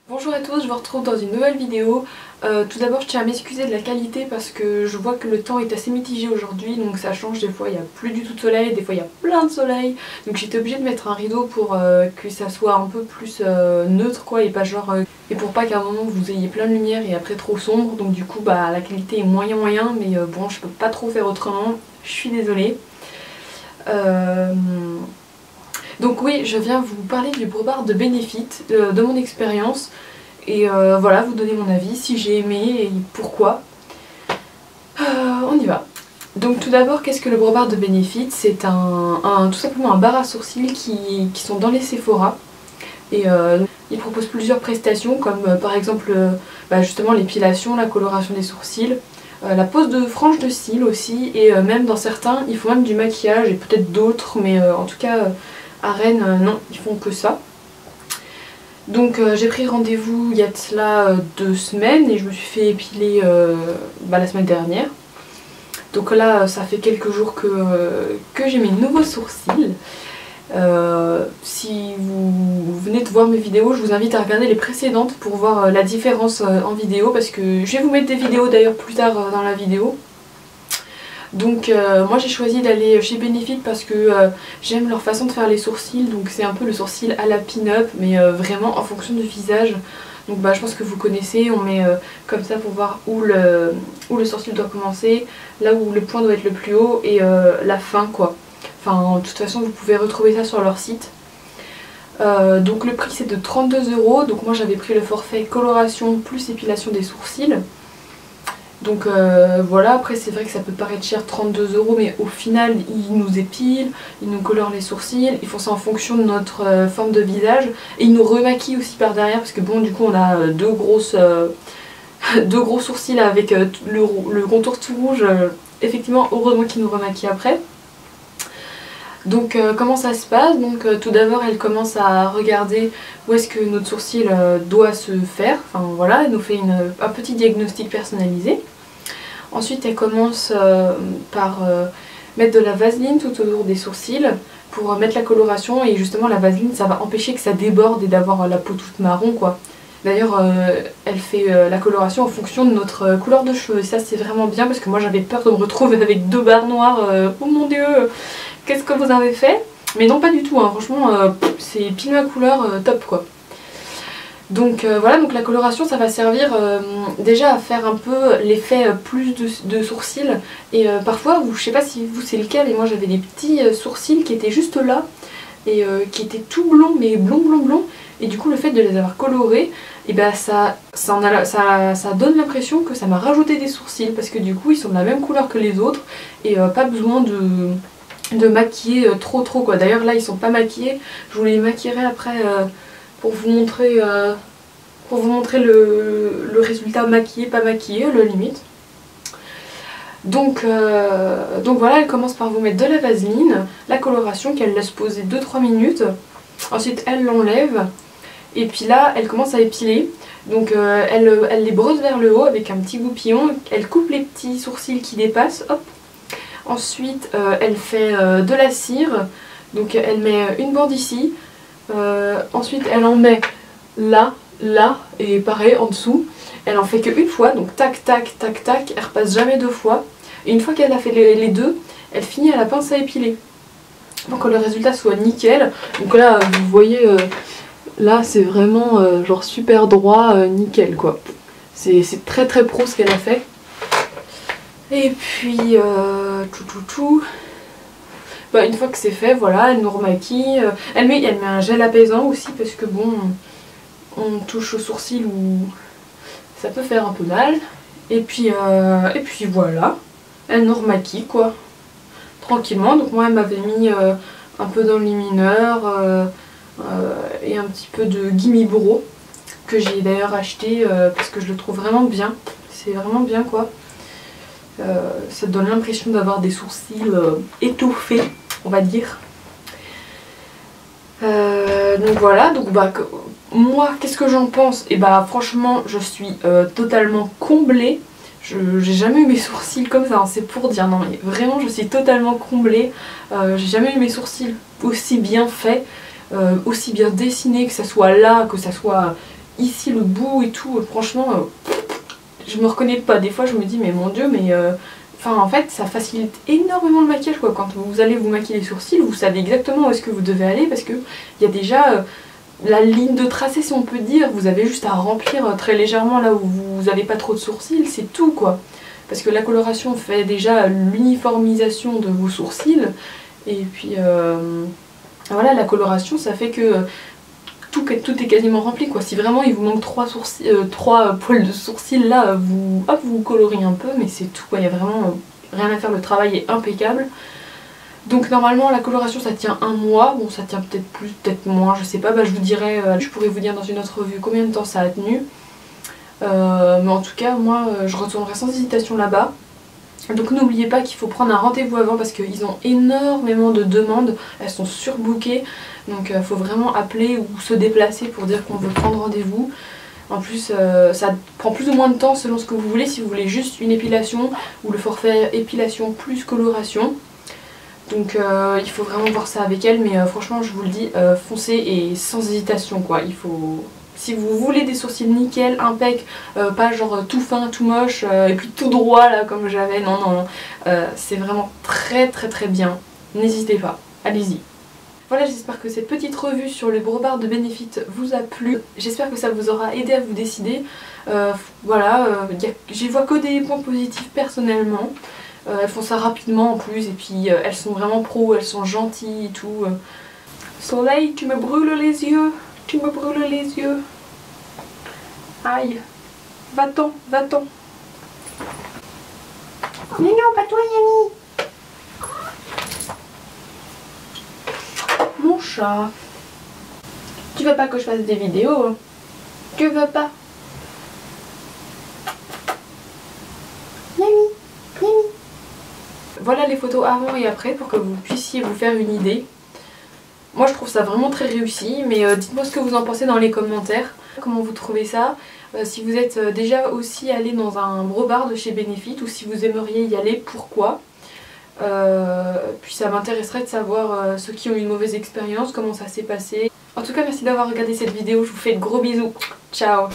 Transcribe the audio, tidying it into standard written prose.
Bonjour à tous, je vous retrouve dans une nouvelle vidéo. Tout d'abord je tiens à m'excuser de la qualité parce que je vois que le temps est assez mitigé aujourd'hui, donc ça change, des fois il n'y a plus du tout de soleil, des fois il y a plein de soleil, donc j'étais obligée de mettre un rideau pour que ça soit un peu plus neutre quoi, et pas genre et pour pas qu'à un moment vous ayez plein de lumière et après trop sombre, donc du coup bah la qualité est moyen mais bon je peux pas trop faire autrement, je suis désolée. Donc oui, je viens vous parler du brobard de Benefit, de mon expérience, et voilà, vous donner mon avis, si j'ai aimé et pourquoi. On y va. Donc tout d'abord, qu'est-ce que le brobard de Benefit? C'est tout simplement un bar à sourcils qui sont dans les Sephora. Et il propose plusieurs prestations comme par exemple justement l'épilation, la coloration des sourcils, la pose de franges de cils aussi, et même dans certains ils font même du maquillage et peut-être d'autres, mais en tout cas à Rennes non, ils font que ça. Donc j'ai pris rendez-vous il y a de cela 2 semaines et je me suis fait épiler la semaine dernière. Donc là ça fait quelques jours que j'ai mes nouveaux sourcils. Si vous venez de voir mes vidéos, je vous invite à regarder les précédentes pour voir la différence en vidéo, parce que je vais vous mettre des vidéos d'ailleurs plus tard dans la vidéo. Donc moi j'ai choisi d'aller chez Benefit parce que j'aime leur façon de faire les sourcils, donc c'est un peu le sourcil à la pin-up mais vraiment en fonction du visage. Donc je pense que vous connaissez, on met comme ça pour voir où le sourcil doit commencer, là où le point doit être le plus haut et la fin quoi. Enfin de toute façon vous pouvez retrouver ça sur leur site. Donc le prix c'est de 32 €, donc moi j'avais pris le forfait coloration plus épilation des sourcils. Donc voilà, après c'est vrai que ça peut paraître cher 32 €, mais au final ils nous épilent, ils nous colorent les sourcils, ils font ça en fonction de notre forme de visage, et ils nous remaquillent aussi par derrière, parce que bon du coup on a deux gros sourcils avec le contour tout rouge, effectivement heureusement qu'ils nous remaquillent après. Donc comment ça se passe? Donc tout d'abord elle commence à regarder où est-ce que notre sourcil doit se faire, enfin voilà, elle nous fait un petit diagnostic personnalisé. Ensuite elle commence par mettre de la vaseline tout autour des sourcils pour mettre la coloration, et justement la vaseline ça va empêcher que ça déborde et d'avoir la peau toute marron quoi. D'ailleurs elle fait la coloration en fonction de notre couleur de cheveux, et ça c'est vraiment bien parce que moi j'avais peur de me retrouver avec 2 barres noires, oh mon dieu, qu'est-ce que vous avez fait? Mais non pas du tout, hein. Franchement c'est pile ma couleur, top quoi. Donc voilà, donc la coloration ça va servir déjà à faire un peu l'effet plus de sourcils, et parfois, je sais pas si vous c'est le cas, mais moi j'avais des petits sourcils qui étaient juste là et qui étaient tout blonds, mais blond, et du coup le fait de les avoir colorés, et ça donne l'impression que ça m'a rajouté des sourcils, parce que du coup ils sont de la même couleur que les autres et pas besoin de maquiller trop quoi. D'ailleurs là ils sont pas maquillés, je vous les maquillerai après pour vous montrer le résultat maquillé, pas maquillé à la limite. Donc voilà, elle commence par vous mettre de la vaseline, la coloration qu'elle laisse poser 2-3 minutes. Ensuite elle l'enlève et puis là elle commence à épiler. Donc elle les brosse vers le haut avec un petit goupillon, elle coupe les petits sourcils qui dépassent, hop. Ensuite elle fait de la cire, donc elle met une bande ici, ensuite elle en met là et pareil en dessous. Elle en fait qu'une fois, donc tac, elle repasse jamais 2 fois. Et une fois qu'elle a fait les deux, elle finit à la pince à épiler. Pour que le résultat soit nickel. Donc là, vous voyez, là c'est vraiment genre super droit, nickel quoi. C'est très pro ce qu'elle a fait. Et puis, une fois que c'est fait, voilà, elle nous remaquille. Elle met un gel apaisant aussi, parce que bon, on touche aux sourcils où ça peut faire un peu mal. Et puis voilà, elle nous remaquille quoi, tranquillement. Donc moi elle m'avait mis un peu d'enlumineur et un petit peu de Gimme Brow, que j'ai d'ailleurs acheté parce que je le trouve vraiment bien. C'est vraiment bien quoi. Ça donne l'impression d'avoir des sourcils étoffés, on va dire. Donc voilà, donc moi qu'est-ce que j'en pense? Et franchement je suis totalement comblée. J'ai jamais eu mes sourcils comme ça, hein, c'est pour dire, non mais vraiment je suis totalement comblée. J'ai jamais eu mes sourcils aussi bien faits, aussi bien dessinés, que ça soit là, que ça soit ici le bout et tout, franchement, je me reconnais pas. Des fois je me dis mais mon dieu, mais enfin en fait ça facilite énormément le maquillage quoi. Quand vous allez vous maquiller les sourcils, vous savez exactement où est-ce que vous devez aller parce que il y a déjà la ligne de tracé si on peut dire. Vous avez juste à remplir très légèrement là où vous n'avez pas trop de sourcils, c'est tout quoi. Parce que la coloration fait déjà l'uniformisation de vos sourcils et puis voilà, la coloration ça fait que tout est quasiment rempli quoi. Si vraiment il vous manque 3 poils de sourcils là, vous, hop, vous colorez un peu mais c'est tout quoi. Il n'y a vraiment rien à faire, le travail est impeccable. Donc normalement la coloration ça tient un mois, bon ça tient peut-être plus, peut-être moins, je sais pas, bah, je vous dirai, je pourrais vous dire dans une autre revue combien de temps ça a tenu. Mais en tout cas moi je retournerai sans hésitation là-bas. Donc n'oubliez pas qu'il faut prendre un rendez-vous avant parce qu'ils ont énormément de demandes, elles sont surbookées. Donc il faut vraiment appeler ou se déplacer pour dire qu'on veut prendre rendez-vous. En plus ça prend plus ou moins de temps selon ce que vous voulez, si vous voulez juste une épilation ou le forfait épilation plus coloration. Donc il faut vraiment voir ça avec elle, mais franchement je vous le dis, foncez et sans hésitation quoi. Il faut... Si vous voulez des sourcils nickel, impec, pas genre tout fin, tout moche, et puis tout droit là comme j'avais, non non, c'est vraiment très bien. N'hésitez pas, allez-y. Voilà, j'espère que cette petite revue sur le Brobard de Benefit vous a plu. J'espère que ça vous aura aidé à vous décider. Voilà, j'y vois que des points positifs personnellement. Elles font ça rapidement en plus et puis elles sont vraiment pro, elles sont gentilles et tout. Soleil, tu me brûles les yeux, tu me brûles les yeux. Aïe, va-t'en, va-t'en. Mais non, pas toi Yami. Mon chat. Tu veux pas que je fasse des vidéos hein? Tu veux pas? Yami, Yami. Voilà les photos avant et après pour que vous puissiez vous faire une idée. Moi je trouve ça vraiment très réussi, mais dites-moi ce que vous en pensez dans les commentaires. Comment vous trouvez ça, si vous êtes déjà aussi allé dans un Brobard de chez Benefit ou si vous aimeriez y aller, pourquoi. Puis ça m'intéresserait de savoir ceux qui ont eu une mauvaise expérience, comment ça s'est passé. En tout cas merci d'avoir regardé cette vidéo, je vous fais de gros bisous. Ciao.